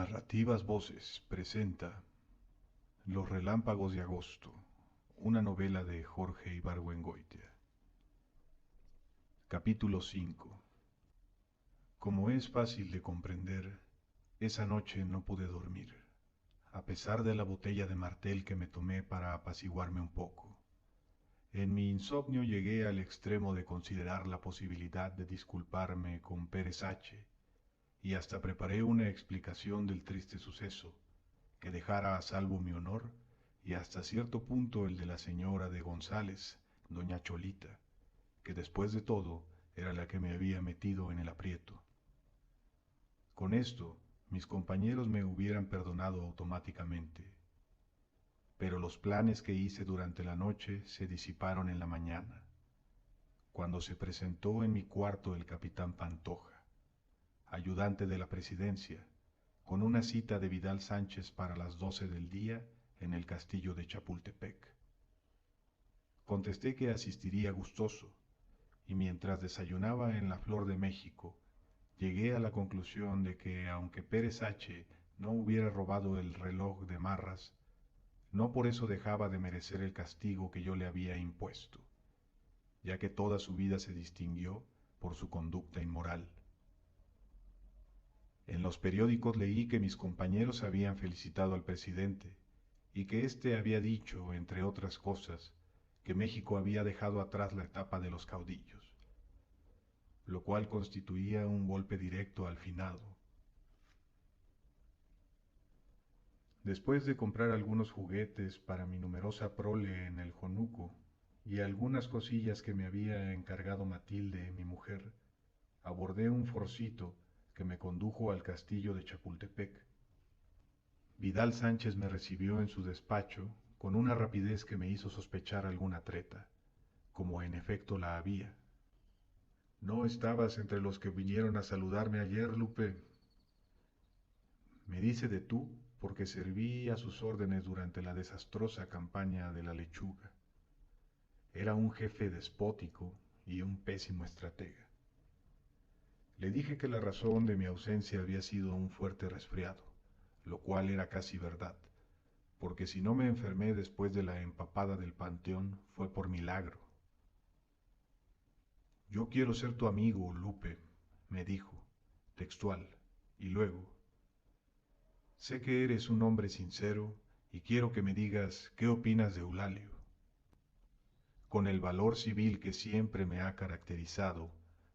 Narrativas Voces presenta Los Relámpagos de Agosto, una novela de Jorge Ibargüengoitia. Capítulo 5. Como es fácil de comprender, esa noche no pude dormir, a pesar de la botella de martel que me tomé para apaciguarme un poco. En mi insomnio llegué al extremo de considerar la posibilidad de disculparme con Pérez H., y hasta preparé una explicación del triste suceso, que dejara a salvo mi honor y hasta cierto punto el de la señora de González, doña Cholita, que después de todo era la que me había metido en el aprieto. Con esto, mis compañeros me hubieran perdonado automáticamente, pero los planes que hice durante la noche se disiparon en la mañana, cuando se presentó en mi cuarto el capitán Pantoja, ayudante de la presidencia, con una cita de Vidal Sánchez para las 12 del día en el castillo de Chapultepec. Contesté que asistiría gustoso, y mientras desayunaba en la Flor de México, llegué a la conclusión de que aunque Pérez H. no hubiera robado el reloj de Marras, no por eso dejaba de merecer el castigo que yo le había impuesto, ya que toda su vida se distinguió por su conducta inmoral. En los periódicos leí que mis compañeros habían felicitado al presidente y que éste había dicho, entre otras cosas, que México había dejado atrás la etapa de los caudillos, lo cual constituía un golpe directo al finado. Después de comprar algunos juguetes para mi numerosa prole en el Jonuco y algunas cosillas que me había encargado Matilde, mi mujer, abordé un forcito que me condujo al castillo de Chapultepec. Vidal Sánchez me recibió en su despacho con una rapidez que me hizo sospechar alguna treta, como en efecto la había. ¿No estabas entre los que vinieron a saludarme ayer, Lupe? Me dice de tú porque serví a sus órdenes durante la desastrosa campaña de la lechuga. Era un jefe despótico y un pésimo estratega. Le dije que la razón de mi ausencia había sido un fuerte resfriado, lo cual era casi verdad, porque si no me enfermé después de la empapada del panteón fue por milagro. Yo quiero ser tu amigo, Lupe, me dijo, textual, y luego, sé que eres un hombre sincero y quiero que me digas qué opinas de Eulalio. Con el valor civil que siempre me ha caracterizado,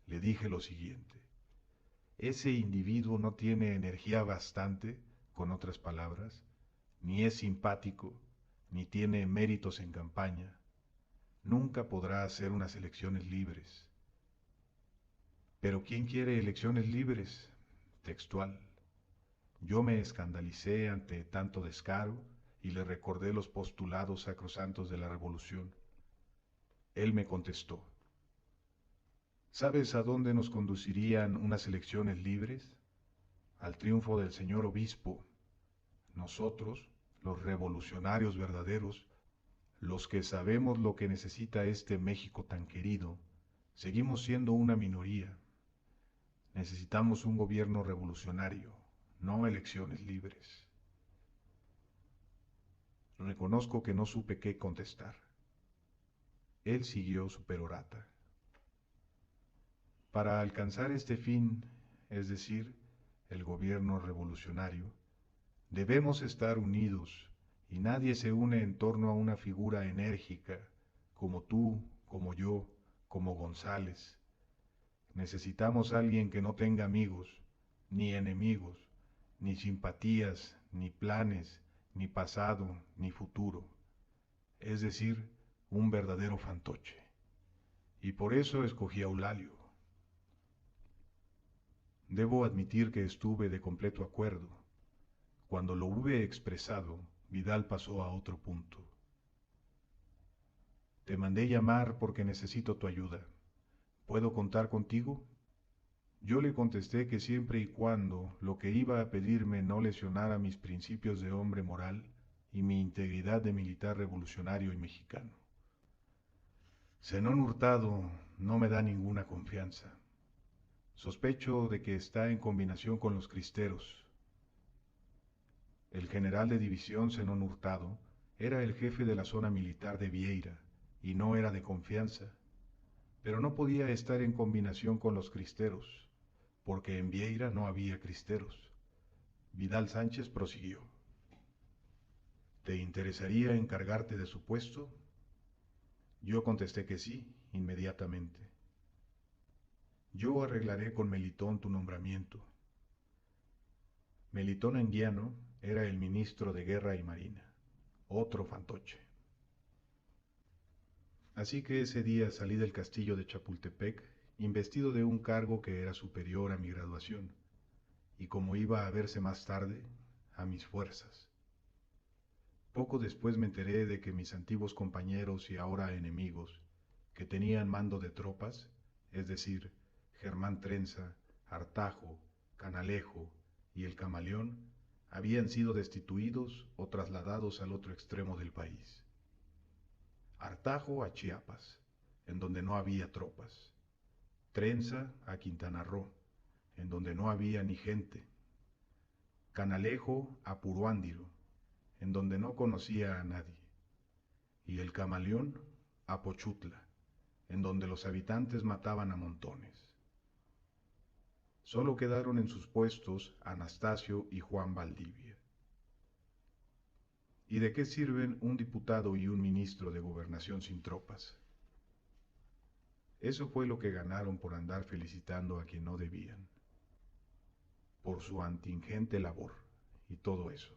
le dije lo siguiente: ese individuo no tiene energía bastante, con otras palabras, ni es simpático, ni tiene méritos en campaña. Nunca podrá hacer unas elecciones libres. ¿Pero quién quiere elecciones libres? Textual. Yo me escandalicé ante tanto descaro y le recordé los postulados sacrosantos de la revolución. Él me contestó: ¿sabes a dónde nos conducirían unas elecciones libres? Al triunfo del señor obispo. Nosotros, los revolucionarios verdaderos, los que sabemos lo que necesita este México tan querido, seguimos siendo una minoría. Necesitamos un gobierno revolucionario, no elecciones libres. Reconozco que no supe qué contestar. Él siguió su perorata. Para alcanzar este fin, es decir, el gobierno revolucionario, debemos estar unidos y nadie se une en torno a una figura enérgica, como tú, como yo, como González. Necesitamos a alguien que no tenga amigos, ni enemigos, ni simpatías, ni planes, ni pasado, ni futuro. Es decir, un verdadero fantoche. Y por eso escogí a Eulalio. Debo admitir que estuve de completo acuerdo. Cuando lo hube expresado, Vidal pasó a otro punto. Te mandé llamar porque necesito tu ayuda. ¿Puedo contar contigo? Yo le contesté que siempre y cuando lo que iba a pedirme no lesionara mis principios de hombre moral y mi integridad de militar revolucionario y mexicano. Zenón Hurtado no me da ninguna confianza. Sospecho de que está en combinación con los cristeros. El general de división Zenón Hurtado era el jefe de la zona militar de Vieira y no era de confianza, pero no podía estar en combinación con los cristeros, porque en Vieira no había cristeros. Vidal Sánchez prosiguió. ¿Te interesaría encargarte de su puesto? Yo contesté que sí, inmediatamente. Yo arreglaré con Melitón tu nombramiento. Melitón Anguiano era el ministro de Guerra y Marina, otro fantoche. Así que ese día salí del castillo de Chapultepec investido de un cargo que era superior a mi graduación, y como iba a verse más tarde, a mis fuerzas. Poco después me enteré de que mis antiguos compañeros y ahora enemigos, que tenían mando de tropas, es decir, Germán Trenza, Artajo, Canalejo y el Camaleón, habían sido destituidos o trasladados al otro extremo del país. Artajo a Chiapas, en donde no había tropas. Trenza a Quintana Roo, en donde no había ni gente. Canalejo a Puruándiro, en donde no conocía a nadie. Y el Camaleón a Pochutla, en donde los habitantes mataban a montones. Solo quedaron en sus puestos Anastasio y Juan Valdivia. ¿Y de qué sirven un diputado y un ministro de gobernación sin tropas? Eso fue lo que ganaron por andar felicitando a quien no debían, por su antingente labor y todo eso.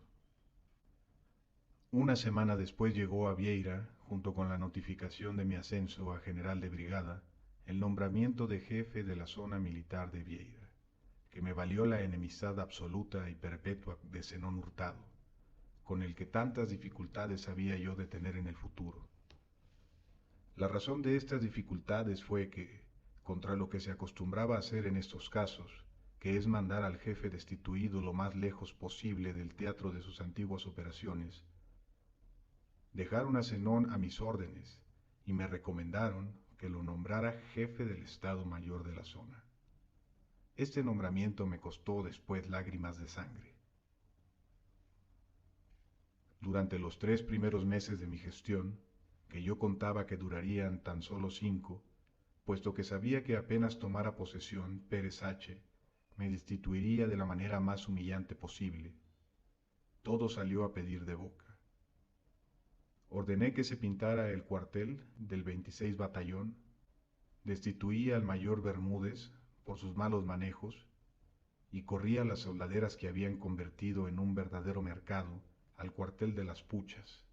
Una semana después llegó a Vieira, junto con la notificación de mi ascenso a general de brigada, el nombramiento de jefe de la zona militar de Vieira, que me valió la enemistad absoluta y perpetua de Zenón Hurtado, con el que tantas dificultades había yo de tener en el futuro. La razón de estas dificultades fue que, contra lo que se acostumbraba hacer en estos casos, que es mandar al jefe destituido lo más lejos posible del teatro de sus antiguas operaciones, dejaron a Zenón a mis órdenes y me recomendaron que lo nombrara jefe del Estado Mayor de la zona. Este nombramiento me costó después lágrimas de sangre. Durante los 3 primeros meses de mi gestión, que yo contaba que durarían tan solo 5, puesto que sabía que apenas tomara posesión Pérez H., me destituiría de la manera más humillante posible, todo salió a pedir de boca. Ordené que se pintara el cuartel del 26 Batallón, destituí al mayor Bermúdez por sus malos manejos y corría las soldaderas que habían convertido en un verdadero mercado al cuartel de las Puchas.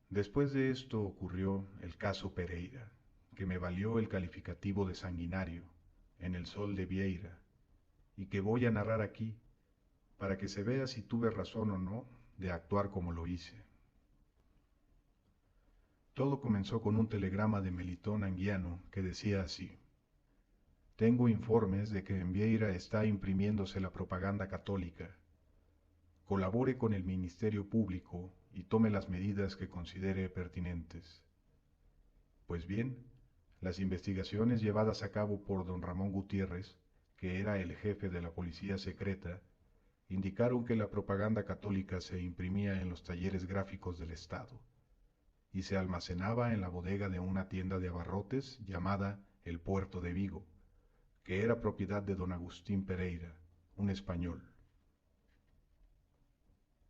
Después de esto ocurrió el caso Pereira, que me valió el calificativo de sanguinario en el Sol de Vieira, y que voy a narrar aquí, para que se vea si tuve razón o no de actuar como lo hice. Todo comenzó con un telegrama de Melitón Anguiano que decía así: tengo informes de que en Vieira está imprimiéndose la propaganda católica. Colabore con el Ministerio Público y tome las medidas que considere pertinentes. Pues bien, las investigaciones llevadas a cabo por don Ramón Gutiérrez, que era el jefe de la policía secreta, indicaron que la propaganda católica se imprimía en los talleres gráficos del Estado y se almacenaba en la bodega de una tienda de abarrotes llamada El Puerto de Vigo, que era propiedad de don Agustín Pereira, un español.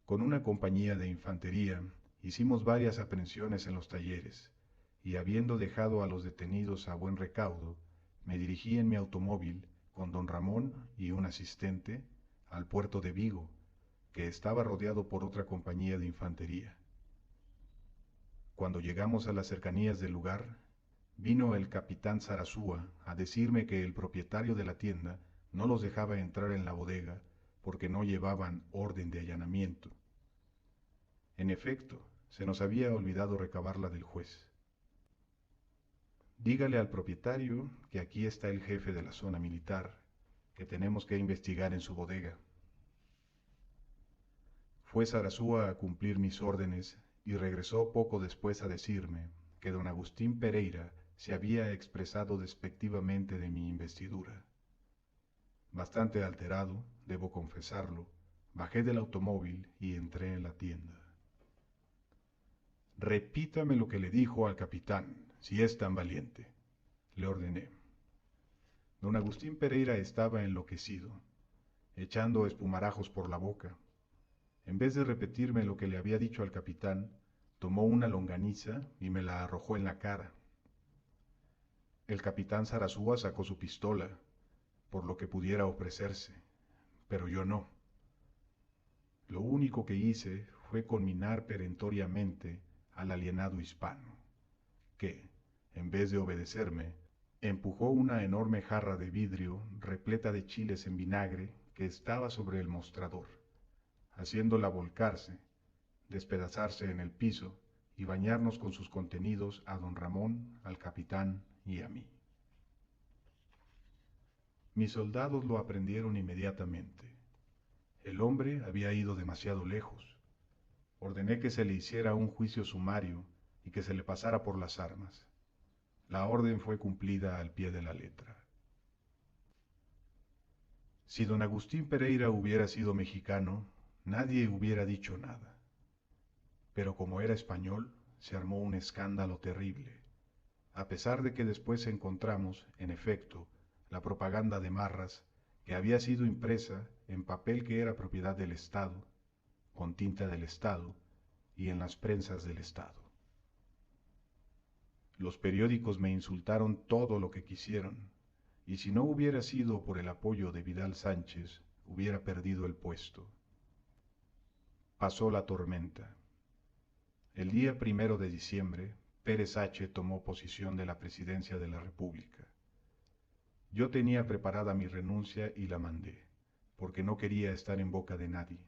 Con una compañía de infantería hicimos varias aprehensiones en los talleres, y habiendo dejado a los detenidos a buen recaudo, me dirigí en mi automóvil con don Ramón y un asistente al puerto de Vigo, que estaba rodeado por otra compañía de infantería. Cuando llegamos a las cercanías del lugar, vino el capitán Sarasúa a decirme que el propietario de la tienda no los dejaba entrar en la bodega porque no llevaban orden de allanamiento. En efecto, se nos había olvidado recabarla del juez. Dígale al propietario que aquí está el jefe de la zona militar, que tenemos que investigar en su bodega. Fue Sarasúa a cumplir mis órdenes y regresó poco después a decirme que don Agustín Pereira se había expresado despectivamente de mi investidura. Bastante alterado, debo confesarlo, Bajé del automóvil y entré en la tienda. Repítame lo que le dijo al capitán, si es tan valiente, le ordené. Don Agustín Pereira estaba enloquecido, echando espumarajos por la boca. En vez de repetirme lo que le había dicho al capitán, tomó una longaniza y me la arrojó en la cara. El capitán Sarasúa sacó su pistola, por lo que pudiera ofrecerse, pero yo no. Lo único que hice fue conminar perentoriamente al alienado hispano, que, en vez de obedecerme, empujó una enorme jarra de vidrio repleta de chiles en vinagre que estaba sobre el mostrador, haciéndola volcarse, despedazarse en el piso y bañarnos con sus contenidos a don Ramón, al capitán y a mí. Mis soldados lo aprendieron inmediatamente. El hombre había ido demasiado lejos. Ordené que se le hiciera un juicio sumario y que se le pasara por las armas. La orden fue cumplida al pie de la letra. Si don Agustín Pereira hubiera sido mexicano, nadie hubiera dicho nada. Pero como era español, se armó un escándalo terrible, a pesar de que después encontramos, en efecto, la propaganda de Marras, que había sido impresa en papel que era propiedad del Estado, con tinta del Estado y en las prensas del Estado. Los periódicos me insultaron todo lo que quisieron, y si no hubiera sido por el apoyo de Vidal Sánchez, hubiera perdido el puesto. Pasó la tormenta. El día 1 de diciembre, Pérez H. tomó posesión de la presidencia de la República. Yo tenía preparada mi renuncia y la mandé, porque no quería estar en boca de nadie.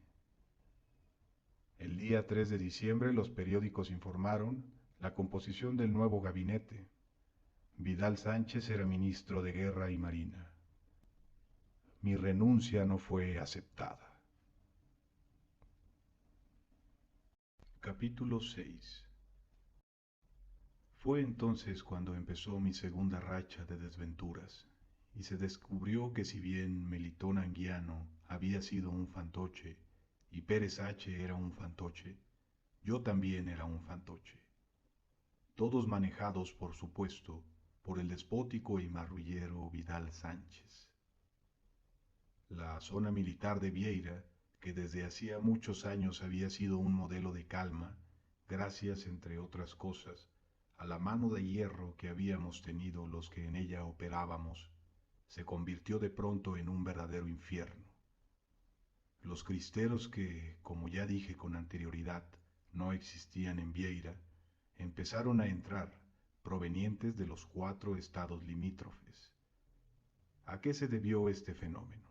El día 3 de diciembre los periódicos informaron la composición del nuevo gabinete. Vidal Sánchez era ministro de Guerra y Marina. Mi renuncia no fue aceptada. Capítulo 6. Fue entonces cuando empezó mi segunda racha de desventuras, y se descubrió que si bien Melitón Anguiano había sido un fantoche y Pérez H. era un fantoche, yo también era un fantoche. Todos manejados, por supuesto, por el despótico y marrullero Vidal Sánchez. La zona militar de Vieira, que desde hacía muchos años había sido un modelo de calma, gracias, entre otras cosas, a la mano de hierro que habíamos tenido los que en ella operábamos, se convirtió de pronto en un verdadero infierno. Los cristeros que, como ya dije con anterioridad, no existían en Vieira, empezaron a entrar, provenientes de los 4 estados limítrofes. ¿A qué se debió este fenómeno?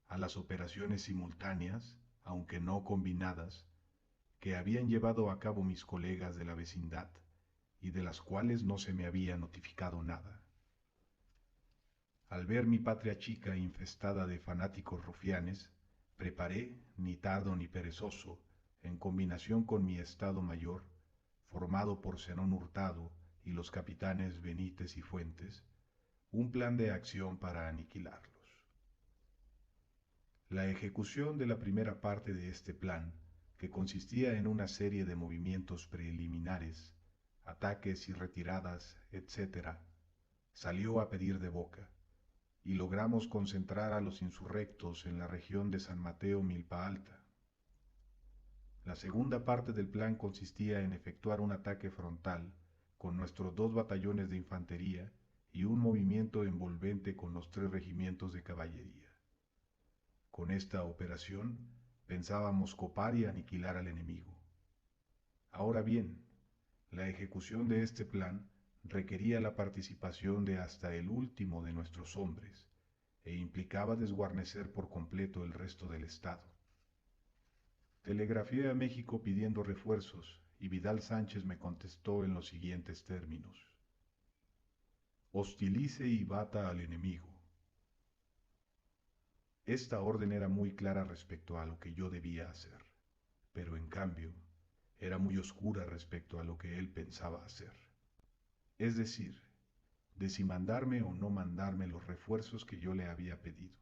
A las operaciones simultáneas, aunque no combinadas, que habían llevado a cabo mis colegas de la vecindad y de las cuales no se me había notificado nada. Al ver mi patria chica infestada de fanáticos rufianes, preparé, ni tardo ni perezoso, en combinación con mi Estado Mayor, formado por Zenón Hurtado y los capitanes Benítez y Fuentes, un plan de acción para aniquilarlos. La ejecución de la primera parte de este plan, que consistía en una serie de movimientos preliminares, ataques y retiradas, etc., salió a pedir de boca, y logramos concentrar a los insurrectos en la región de San Mateo Milpa Alta. La segunda parte del plan consistía en efectuar un ataque frontal con nuestros 2 batallones de infantería y un movimiento envolvente con los 3 regimientos de caballería. Con esta operación pensábamos copar y aniquilar al enemigo. Ahora bien, la ejecución de este plan requería la participación de hasta el último de nuestros hombres e implicaba desguarnecer por completo el resto del Estado. Telegrafié a México pidiendo refuerzos y Vidal Sánchez me contestó en los siguientes términos: hostilice y bata al enemigo. Esta orden era muy clara respecto a lo que yo debía hacer, pero en cambio era muy oscura respecto a lo que él pensaba hacer. Es decir, de si mandarme o no mandarme los refuerzos que yo le había pedido.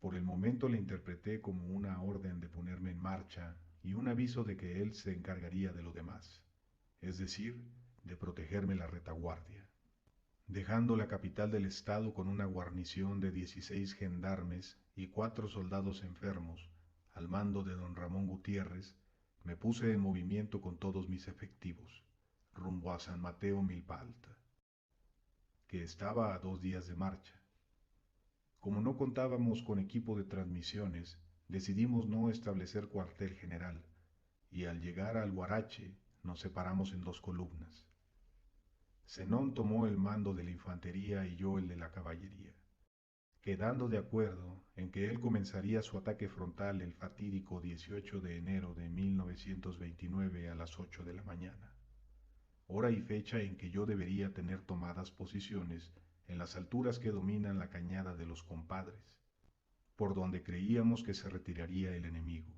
Por el momento le interpreté como una orden de ponerme en marcha y un aviso de que él se encargaría de lo demás, es decir, de protegerme la retaguardia. Dejando la capital del estado con una guarnición de 16 gendarmes y 4 soldados enfermos, al mando de don Ramón Gutiérrez, me puse en movimiento con todos mis efectivos, rumbo a San Mateo Milpa Alta, que estaba a 2 días de marcha. Como no contábamos con equipo de transmisiones, decidimos no establecer cuartel general, y al llegar al Huarache nos separamos en 2 columnas. Zenón tomó el mando de la infantería y yo el de la caballería, quedando de acuerdo en que él comenzaría su ataque frontal el fatídico 18 de enero de 1929 a las 8 de la mañana, hora y fecha en que yo debería tener tomadas posiciones en las alturas que dominan la cañada de los Compadres, por donde creíamos que se retiraría el enemigo.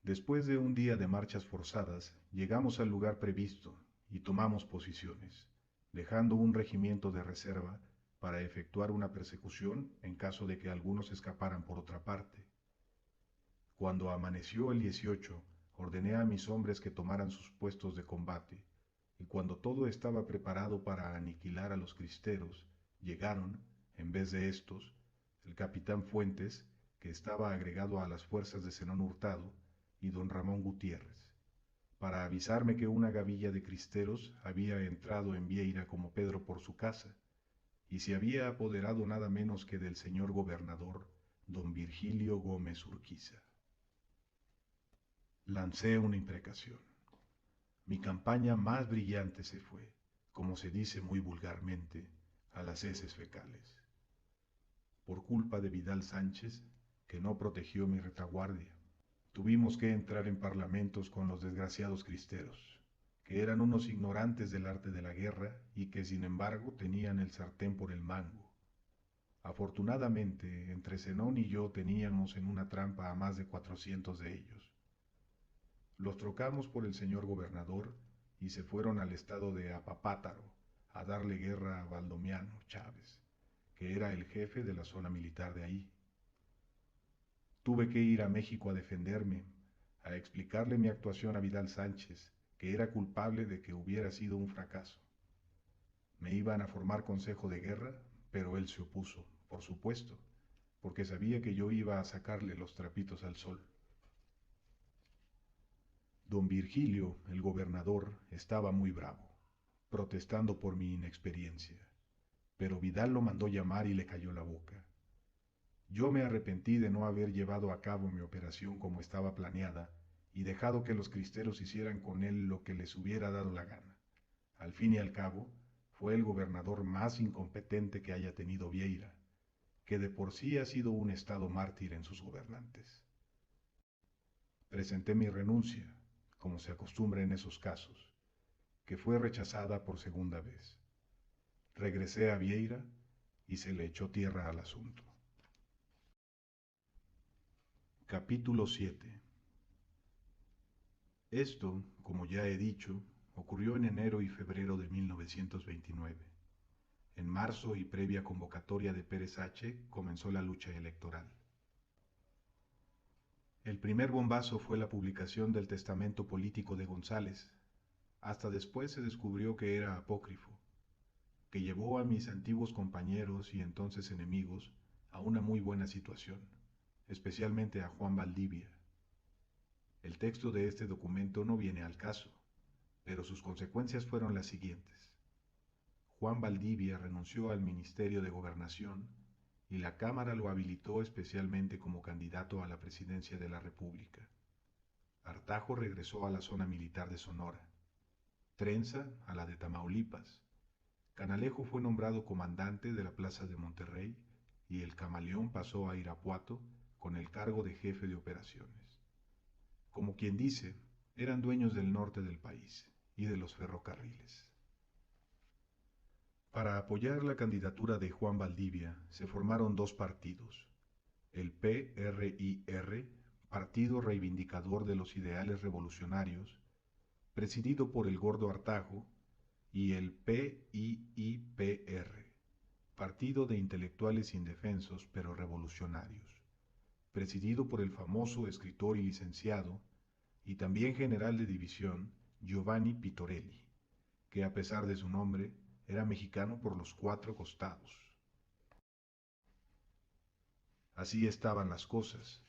Después de un día de marchas forzadas, llegamos al lugar previsto y tomamos posiciones, dejando un regimiento de reserva para efectuar una persecución en caso de que algunos escaparan por otra parte. Cuando amaneció el 18, ordené a mis hombres que tomaran sus puestos de combate, y cuando todo estaba preparado para aniquilar a los cristeros, llegaron, en vez de estos, el capitán Fuentes, que estaba agregado a las fuerzas de Zenón Hurtado, y don Ramón Gutiérrez, para avisarme que una gavilla de cristeros había entrado en Vieira como Pedro por su casa, y se había apoderado nada menos que del señor gobernador, don Virgilio Gómez Urquiza. Lancé una imprecación. Mi campaña más brillante se fue, como se dice muy vulgarmente, a las heces fecales, por culpa de Vidal Sánchez, que no protegió mi retaguardia. Tuvimos que entrar en parlamentos con los desgraciados cristeros, que eran unos ignorantes del arte de la guerra y que sin embargo tenían el sartén por el mango. Afortunadamente, entre Zenón y yo teníamos en una trampa a más de 400 de ellos. Los trocamos por el señor gobernador y se fueron al estado de Apapátaro a darle guerra a Baldomiano Chávez, que era el jefe de la zona militar de ahí. Tuve que ir a México a defenderme, a explicarle mi actuación a Vidal Sánchez, que era culpable de que hubiera sido un fracaso. Me iban a formar consejo de guerra, pero él se opuso, por supuesto, porque sabía que yo iba a sacarle los trapitos al sol. Don Virgilio, el gobernador, estaba muy bravo, protestando por mi inexperiencia, pero Vidal lo mandó llamar y le cayó la boca. Yo me arrepentí de no haber llevado a cabo mi operación como estaba planeada y dejado que los cristeros hicieran con él lo que les hubiera dado la gana. Al fin y al cabo, fue el gobernador más incompetente que haya tenido Vieira, que de por sí ha sido un estado mártir en sus gobernantes. Presenté mi renuncia, como se acostumbra en esos casos, que fue rechazada por segunda vez. Regresé a Vieira y se le echó tierra al asunto. Capítulo 7. Esto, como ya he dicho, ocurrió en enero y febrero de 1929. En marzo y previa convocatoria de Pérez H. comenzó la lucha electoral. El primer bombazo fue la publicación del testamento político de González. Hasta después se descubrió que era apócrifo, que llevó a mis antiguos compañeros y entonces enemigos a una muy buena situación, especialmente a Juan Valdivia. El texto de este documento no viene al caso, pero sus consecuencias fueron las siguientes. Juan Valdivia renunció al Ministerio de Gobernación y la Cámara lo habilitó especialmente como candidato a la presidencia de la República. Artajo regresó a la zona militar de Sonora, Trenza a la de Tamaulipas, Canalejo fue nombrado comandante de la Plaza de Monterrey y el Camaleón pasó a Irapuato con el cargo de jefe de operaciones. Como quien dice, eran dueños del norte del país y de los ferrocarriles. Para apoyar la candidatura de Juan Valdivia se formaron 2 partidos, el PRIR, Partido Reivindicador de los Ideales Revolucionarios, presidido por el Gordo Artajo, y el PIIPR, partido de intelectuales indefensos pero revolucionarios, presidido por el famoso escritor y licenciado, y también general de división, Giovanni Pitorelli, que a pesar de su nombre, era mexicano por los cuatro costados. Así estaban las cosas.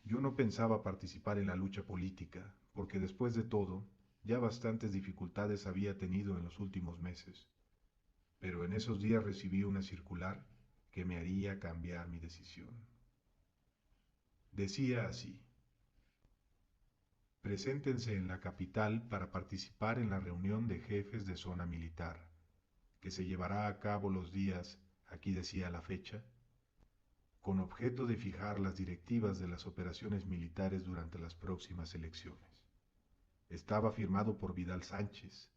Yo no pensaba participar en la lucha política, porque después de todo, ya bastantes dificultades había tenido en los últimos meses. Pero en esos días recibí una circular que me haría cambiar mi decisión. Decía así: preséntense en la capital para participar en la reunión de jefes de zona militar, que se llevará a cabo los días, aquí decía la fecha, con objeto de fijar las directivas de las operaciones militares durante las próximas elecciones. Estaba firmado por Vidal Sánchez.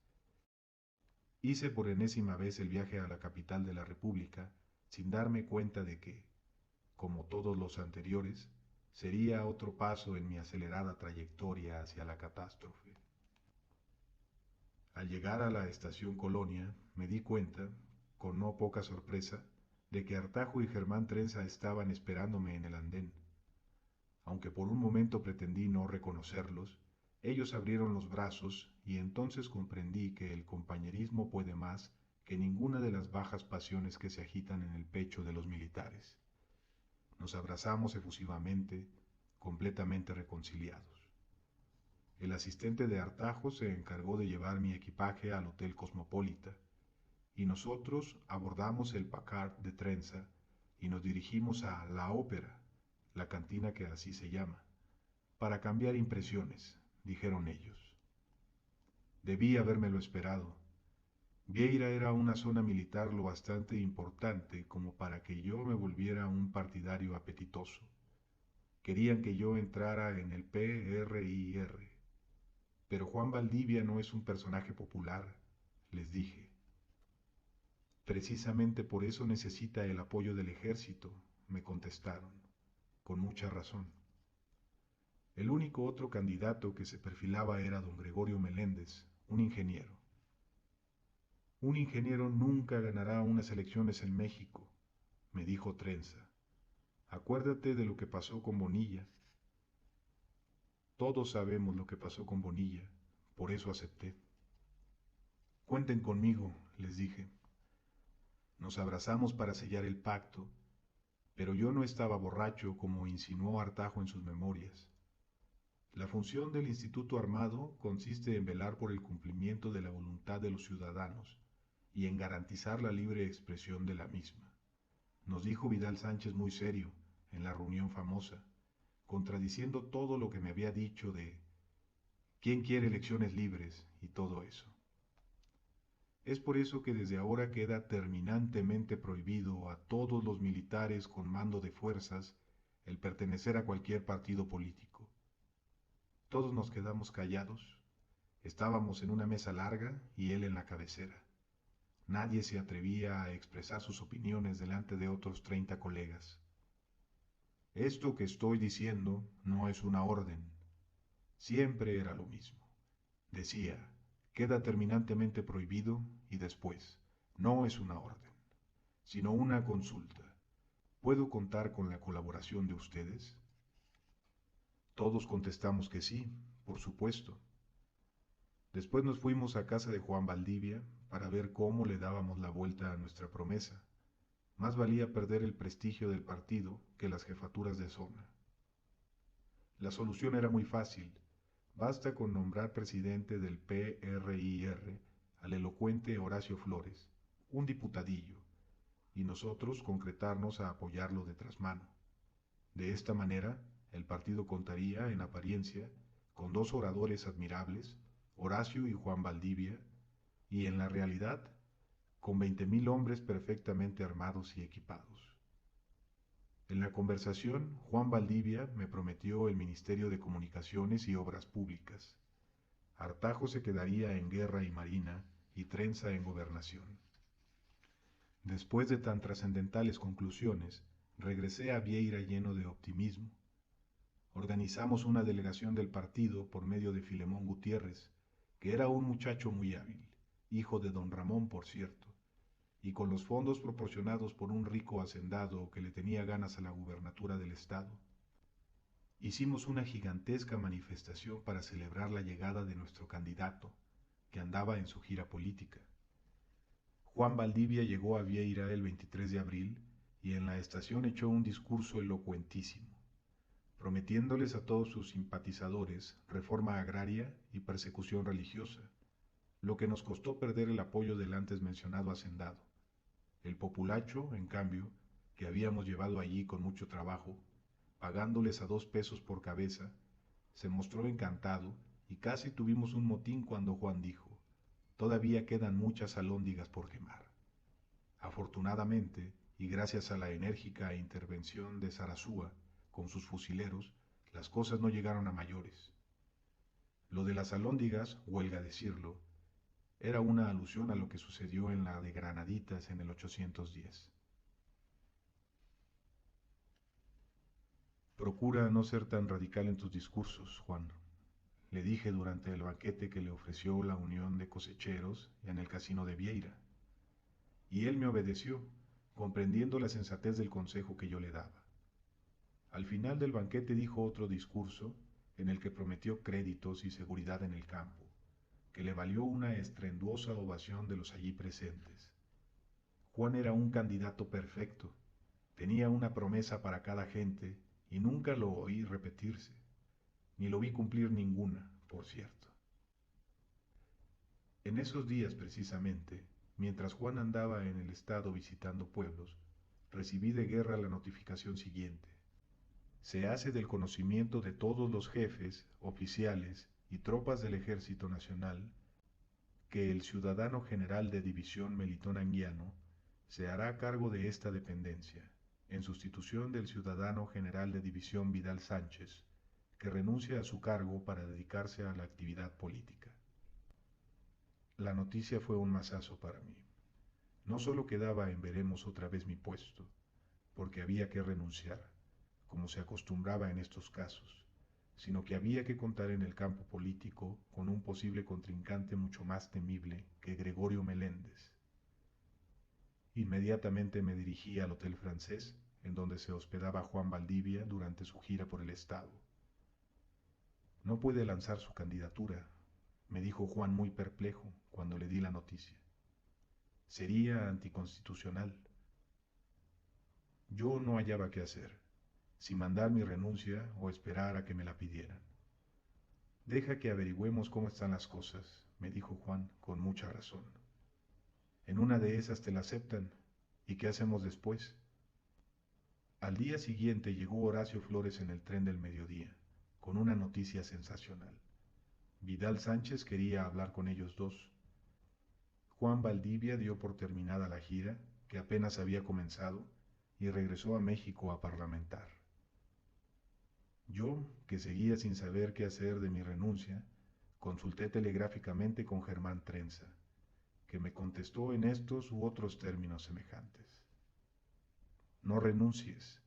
Hice por enésima vez el viaje a la capital de la República sin darme cuenta de que, como todos los anteriores, sería otro paso en mi acelerada trayectoria hacia la catástrofe. Al llegar a la estación Colonia, me di cuenta, con no poca sorpresa, de que Artajo y Germán Trenza estaban esperándome en el andén. Aunque por un momento pretendí no reconocerlos, ellos abrieron los brazos y entonces comprendí que el compañerismo puede más que ninguna de las bajas pasiones que se agitan en el pecho de los militares. Nos abrazamos efusivamente, completamente reconciliados. El asistente de Artajo se encargó de llevar mi equipaje al Hotel Cosmopolita, y nosotros abordamos el Packard de Trenza y nos dirigimos a La Ópera, la cantina que así se llama, para cambiar impresiones, dijeron ellos. Debí habérmelo esperado. Vieira era una zona militar lo bastante importante como para que yo me volviera un partidario apetitoso. Querían que yo entrara en el PRIR. Pero Juan Valdivia no es un personaje popular, les dije. Precisamente por eso necesita el apoyo del ejército, me contestaron, con mucha razón. El único otro candidato que se perfilaba era don Gregorio Meléndez, un ingeniero. Un ingeniero nunca ganará unas elecciones en México, me dijo Trenza. Acuérdate de lo que pasó con Bonilla. Todos sabemos lo que pasó con Bonilla, por eso acepté. Cuenten conmigo, les dije. Nos abrazamos para sellar el pacto, pero yo no estaba borracho como insinuó Artajo en sus memorias. La función del Instituto Armado consiste en velar por el cumplimiento de la voluntad de los ciudadanos y en garantizar la libre expresión de la misma, nos dijo Vidal Sánchez muy serio en la reunión famosa, contradiciendo todo lo que me había dicho de quién quiere elecciones libres y todo eso. Es por eso que desde ahora queda terminantemente prohibido a todos los militares con mando de fuerzas el pertenecer a cualquier partido político. Todos nos quedamos callados. Estábamos en una mesa larga y él en la cabecera. Nadie se atrevía a expresar sus opiniones delante de otros 30 colegas. Esto que estoy diciendo no es una orden. Siempre era lo mismo. Decía, queda terminantemente prohibido y después, no es una orden, sino una consulta. ¿Puedo contar con la colaboración de ustedes? Todos contestamos que sí, por supuesto. Después nos fuimos a casa de Juan Valdivia para ver cómo le dábamos la vuelta a nuestra promesa. Más valía perder el prestigio del partido que las jefaturas de zona. La solución era muy fácil. Basta con nombrar presidente del PRIR al elocuente Horacio Flores, un diputadillo, y nosotros concretarnos a apoyarlo de trasmano. De esta manera, el partido contaría, en apariencia, con dos oradores admirables, Horacio y Juan Valdivia, y en la realidad, con 20,000 hombres perfectamente armados y equipados. En la conversación, Juan Valdivia me prometió el Ministerio de Comunicaciones y Obras Públicas. Artajo se quedaría en Guerra y Marina y Trenza en Gobernación. Después de tan trascendentales conclusiones, regresé a Vieira lleno de optimismo. Organizamos una delegación del partido por medio de Filemón Gutiérrez, que era un muchacho muy hábil, hijo de don Ramón, por cierto, y con los fondos proporcionados por un rico hacendado que le tenía ganas a la gubernatura del estado, hicimos una gigantesca manifestación para celebrar la llegada de nuestro candidato, que andaba en su gira política. Juan Valdivia llegó a Vieira el 23 de abril y en la estación echó un discurso elocuentísimo, prometiéndoles a todos sus simpatizadores reforma agraria y persecución religiosa, lo que nos costó perder el apoyo del antes mencionado hacendado. El populacho, en cambio, que habíamos llevado allí con mucho trabajo, pagándoles a 2 pesos por cabeza, se mostró encantado y casi tuvimos un motín cuando Juan dijo: todavía quedan muchas alhóndigas por quemar. Afortunadamente, y gracias a la enérgica intervención de Sarasúa con sus fusileros, las cosas no llegaron a mayores. Lo de las alhóndigas, huelga decirlo, era una alusión a lo que sucedió en la de Granaditas en el 810. Procura no ser tan radical en tus discursos, Juan, le dije durante el banquete que le ofreció la Unión de Cosecheros en el Casino de Vieira. Y él me obedeció, comprendiendo la sensatez del consejo que yo le daba. Al final del banquete dijo otro discurso en el que prometió créditos y seguridad en el campo, que le valió una estruendosa ovación de los allí presentes. Juan era un candidato perfecto, tenía una promesa para cada gente y nunca lo oí repetirse, ni lo vi cumplir ninguna, por cierto. En esos días precisamente, mientras Juan andaba en el estado visitando pueblos, recibí de Guerra la notificación siguiente. Se hace del conocimiento de todos los jefes, oficiales y tropas del Ejército Nacional que el ciudadano general de división Melitón Anguiano se hará cargo de esta dependencia, en sustitución del ciudadano general de división Vidal Sánchez, que renuncia a su cargo para dedicarse a la actividad política. La noticia fue un mazazo para mí. No solo quedaba en veremos otra vez mi puesto, porque había que renunciar, como se acostumbraba en estos casos, sino que había que contar en el campo político con un posible contrincante mucho más temible que Gregorio Meléndez. Inmediatamente me dirigí al Hotel Francés, en donde se hospedaba Juan Valdivia durante su gira por el estado. No puede lanzar su candidatura, me dijo Juan muy perplejo cuando le di la noticia. Sería anticonstitucional. Yo no hallaba qué hacer, si mandar mi renuncia o esperar a que me la pidieran. Deja que averigüemos cómo están las cosas, me dijo Juan con mucha razón. En una de esas te la aceptan, ¿y qué hacemos después? Al día siguiente llegó Horacio Flores en el tren del mediodía, con una noticia sensacional. Vidal Sánchez quería hablar con ellos dos. Juan Valdivia dio por terminada la gira, que apenas había comenzado, y regresó a México a parlamentar. Yo, que seguía sin saber qué hacer de mi renuncia, consulté telegráficamente con Germán Trenza, que me contestó en estos u otros términos semejantes. No renuncies,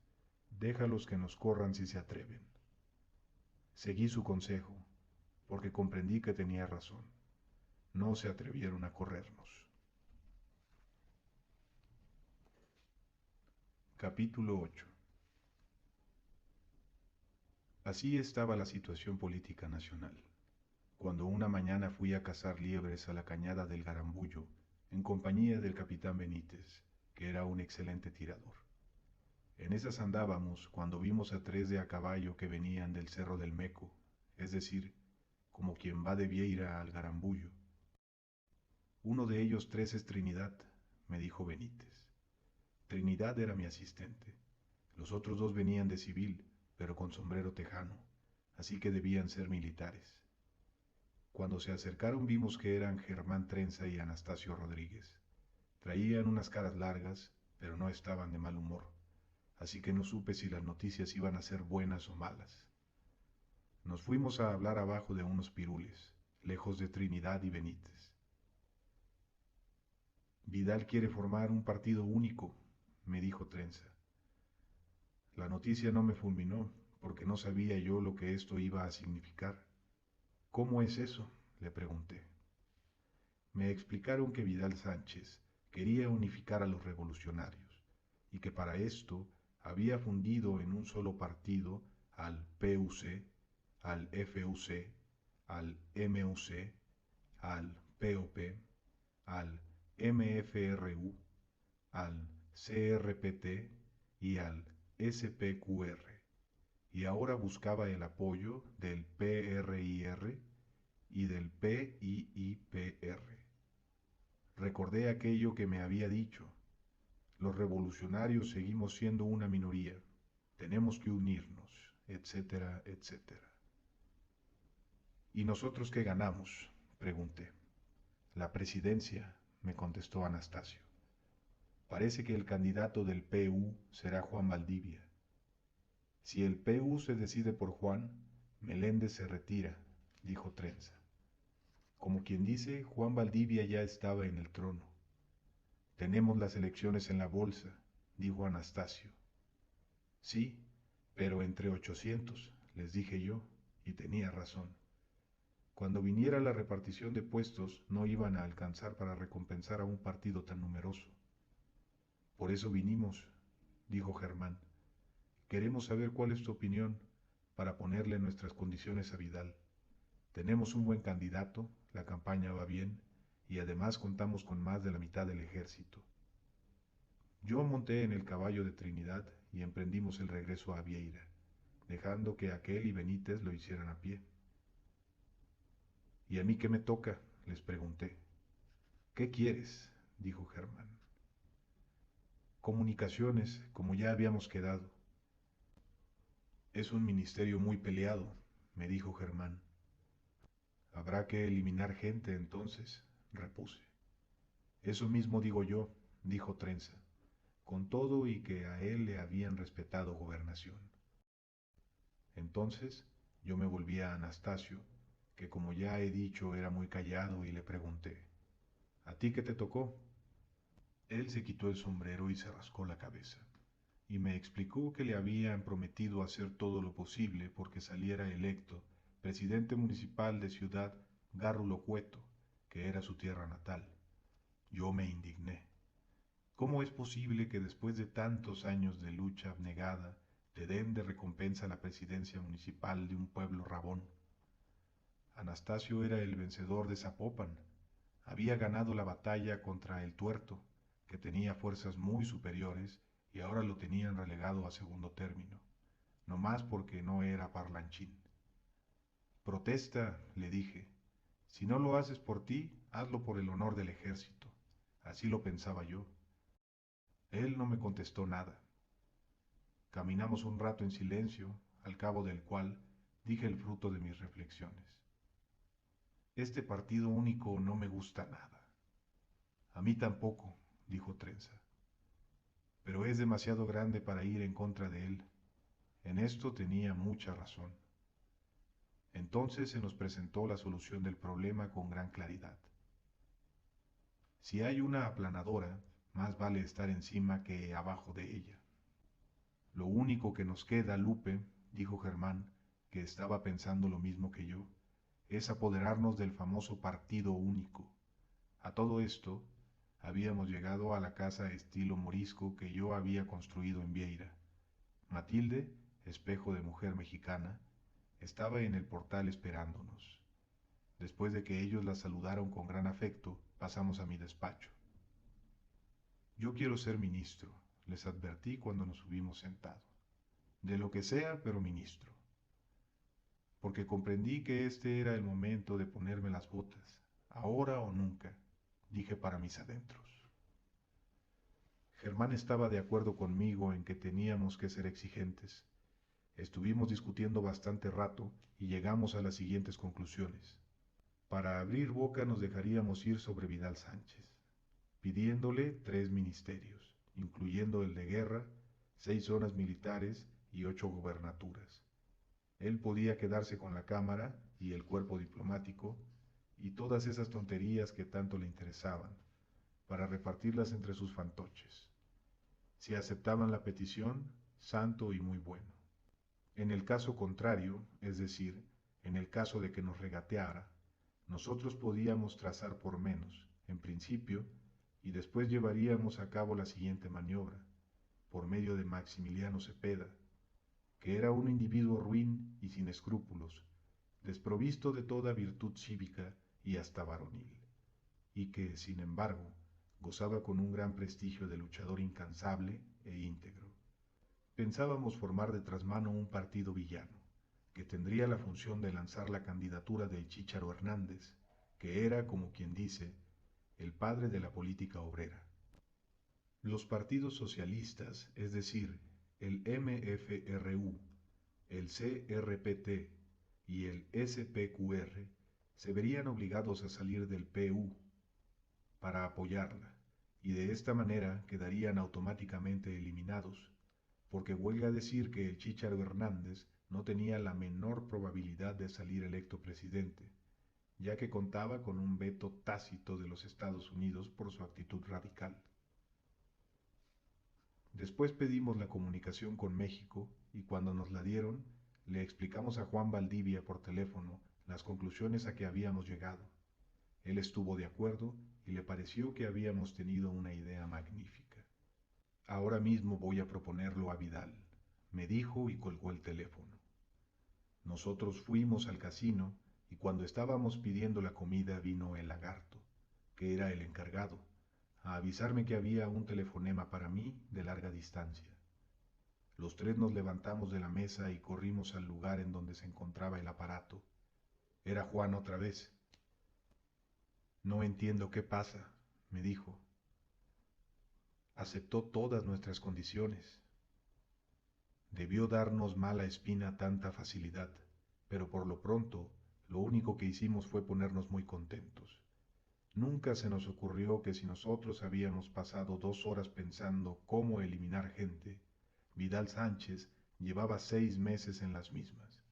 déjalos que nos corran si se atreven. Seguí su consejo, porque comprendí que tenía razón. No se atrevieron a corrernos. Capítulo 8. Así estaba la situación política nacional, cuando una mañana fui a cazar liebres a la cañada del Garambullo, en compañía del capitán Benítez, que era un excelente tirador. En esas andábamos cuando vimos a 3 de a caballo que venían del Cerro del Meco, es decir, como quien va de Vieira al Garambullo. Uno de ellos 3 es Trinidad, me dijo Benítez. Trinidad era mi asistente. Los otros 2 venían de civil, pero con sombrero tejano, así que debían ser militares. Cuando se acercaron vimos que eran Germán Trenza y Anastasio Rodríguez. Traían unas caras largas, pero no estaban de mal humor, así que no supe si las noticias iban a ser buenas o malas. Nos fuimos a hablar abajo de unos pirules, lejos de Trinidad y Benítez. Vidal quiere formar un partido único, me dijo Trenza. La noticia no me fulminó, porque no sabía yo lo que esto iba a significar. ¿Cómo es eso?, le pregunté. Me explicaron que Vidal Sánchez, quería unificar a los revolucionarios, y que para esto había fundido en un solo partido al PUC, al FUC, al MUC, al POP, al MFRU, al CRPT y al SPQR, y ahora buscaba el apoyo del PRIR y del PIIPR. Recordé aquello que me había dicho: los revolucionarios seguimos siendo una minoría, tenemos que unirnos, etcétera, etcétera. ¿Y nosotros qué ganamos?, pregunté. La presidencia, me contestó Anastasio. Parece que el candidato del PU será Juan Valdivia. Si el PU se decide por Juan, Meléndez se retira, dijo Trenza. Como quien dice, Juan Valdivia ya estaba en el trono. Tenemos las elecciones en la bolsa, dijo Anastasio. Sí, pero entre 800, les dije yo, y tenía razón. Cuando viniera la repartición de puestos, no iban a alcanzar para recompensar a un partido tan numeroso. Por eso vinimos, dijo Germán. Queremos saber cuál es tu opinión para ponerle nuestras condiciones a Vidal. Tenemos un buen candidato, la campaña va bien, y además contamos con más de la mitad del ejército. Yo monté en el caballo de Trinidad y emprendimos el regreso a Vieira, dejando que aquel y Benítez lo hicieran a pie. ¿Y a mí qué me toca?, les pregunté. ¿Qué quieres?, dijo Germán. Comunicaciones, como ya habíamos quedado. Es un ministerio muy peleado, me dijo Germán. Habrá que eliminar gente entonces, repuse. Eso mismo digo yo, dijo Trenza, con todo y que a él le habían respetado gobernación. Entonces yo me volví a Anastasio, que como ya he dicho era muy callado, y le pregunté: ¿a ti qué te tocó? Él se quitó el sombrero y se rascó la cabeza, y me explicó que le habían prometido hacer todo lo posible porque saliera electo presidente municipal de Ciudad Gárrulo Cueto, que era su tierra natal. Yo me indigné. ¿Cómo es posible que después de tantos años de lucha abnegada te den de recompensa la presidencia municipal de un pueblo rabón? Anastasio era el vencedor de Zapopan. Había ganado la batalla contra el Tuerto, que tenía fuerzas muy superiores, y ahora lo tenían relegado a segundo término, no más porque no era parlanchín. Protesta, le dije. Si no lo haces por ti, hazlo por el honor del ejército. Así lo pensaba yo. Él no me contestó nada. Caminamos un rato en silencio, al cabo del cual dije el fruto de mis reflexiones. Este partido único no me gusta nada. A mí tampoco, dijo Trenza. Pero es demasiado grande para ir en contra de él. En esto tenía mucha razón. Entonces se nos presentó la solución del problema con gran claridad. Si hay una aplanadora, más vale estar encima que abajo de ella. Lo único que nos queda, Lupe, dijo Germán, que estaba pensando lo mismo que yo, es apoderarnos del famoso partido único. A todo esto, habíamos llegado a la casa estilo morisco que yo había construido en Vieira. Matilde, espejo de mujer mexicana, estaba en el portal esperándonos. Después de que ellos la saludaron con gran afecto, pasamos a mi despacho. Yo quiero ser ministro, les advertí cuando nos hubimos sentado. De lo que sea, pero ministro. Porque comprendí que este era el momento de ponerme las botas, ahora o nunca, dije para mis adentros. Germán estaba de acuerdo conmigo en que teníamos que ser exigentes. Estuvimos discutiendo bastante rato y llegamos a las siguientes conclusiones. Para abrir boca nos dejaríamos ir sobre Vidal Sánchez, pidiéndole 3 ministerios, incluyendo el de guerra, 6 zonas militares y 8 gubernaturas. Él podía quedarse con la Cámara y el cuerpo diplomático y todas esas tonterías que tanto le interesaban, para repartirlas entre sus fantoches. Si aceptaban la petición, santo y muy bueno. En el caso contrario, es decir, en el caso de que nos regateara, nosotros podíamos trazar por menos, en principio, y después llevaríamos a cabo la siguiente maniobra, por medio de Maximiliano Cepeda, que era un individuo ruin y sin escrúpulos, desprovisto de toda virtud cívica y hasta varonil, y que, sin embargo, gozaba con un gran prestigio de luchador incansable e íntegro. Pensábamos formar de trasmano un partido villano, que tendría la función de lanzar la candidatura del Chícharo Hernández, que era, como quien dice, el padre de la política obrera. Los partidos socialistas, es decir, el MFRU, el CRPT y el SPQR, se verían obligados a salir del PU para apoyarla, y de esta manera quedarían automáticamente eliminados, porque huelga decir que el Chícharo Hernández no tenía la menor probabilidad de salir electo presidente, ya que contaba con un veto tácito de los Estados Unidos por su actitud radical. Después pedimos la comunicación con México y cuando nos la dieron, le explicamos a Juan Valdivia por teléfono las conclusiones a que habíamos llegado. Él estuvo de acuerdo y le pareció que habíamos tenido una idea magnífica. Ahora mismo voy a proponerlo a Vidal, me dijo y colgó el teléfono. Nosotros fuimos al casino y cuando estábamos pidiendo la comida vino el lagarto, que era el encargado, a avisarme que había un telefonema para mí de larga distancia. Los tres nos levantamos de la mesa y corrimos al lugar en donde se encontraba el aparato. Era Juan otra vez. No entiendo qué pasa, me dijo. Aceptó todas nuestras condiciones. Debió darnos mala espina tanta facilidad, pero por lo pronto lo único que hicimos fue ponernos muy contentos. Nunca se nos ocurrió que si nosotros habíamos pasado 2 horas pensando cómo eliminar gente, Vidal Sánchez llevaba 6 meses en las mismas.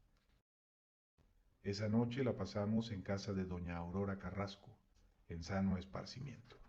Esa noche la pasamos en casa de doña Aurora Carrasco, en sano esparcimiento.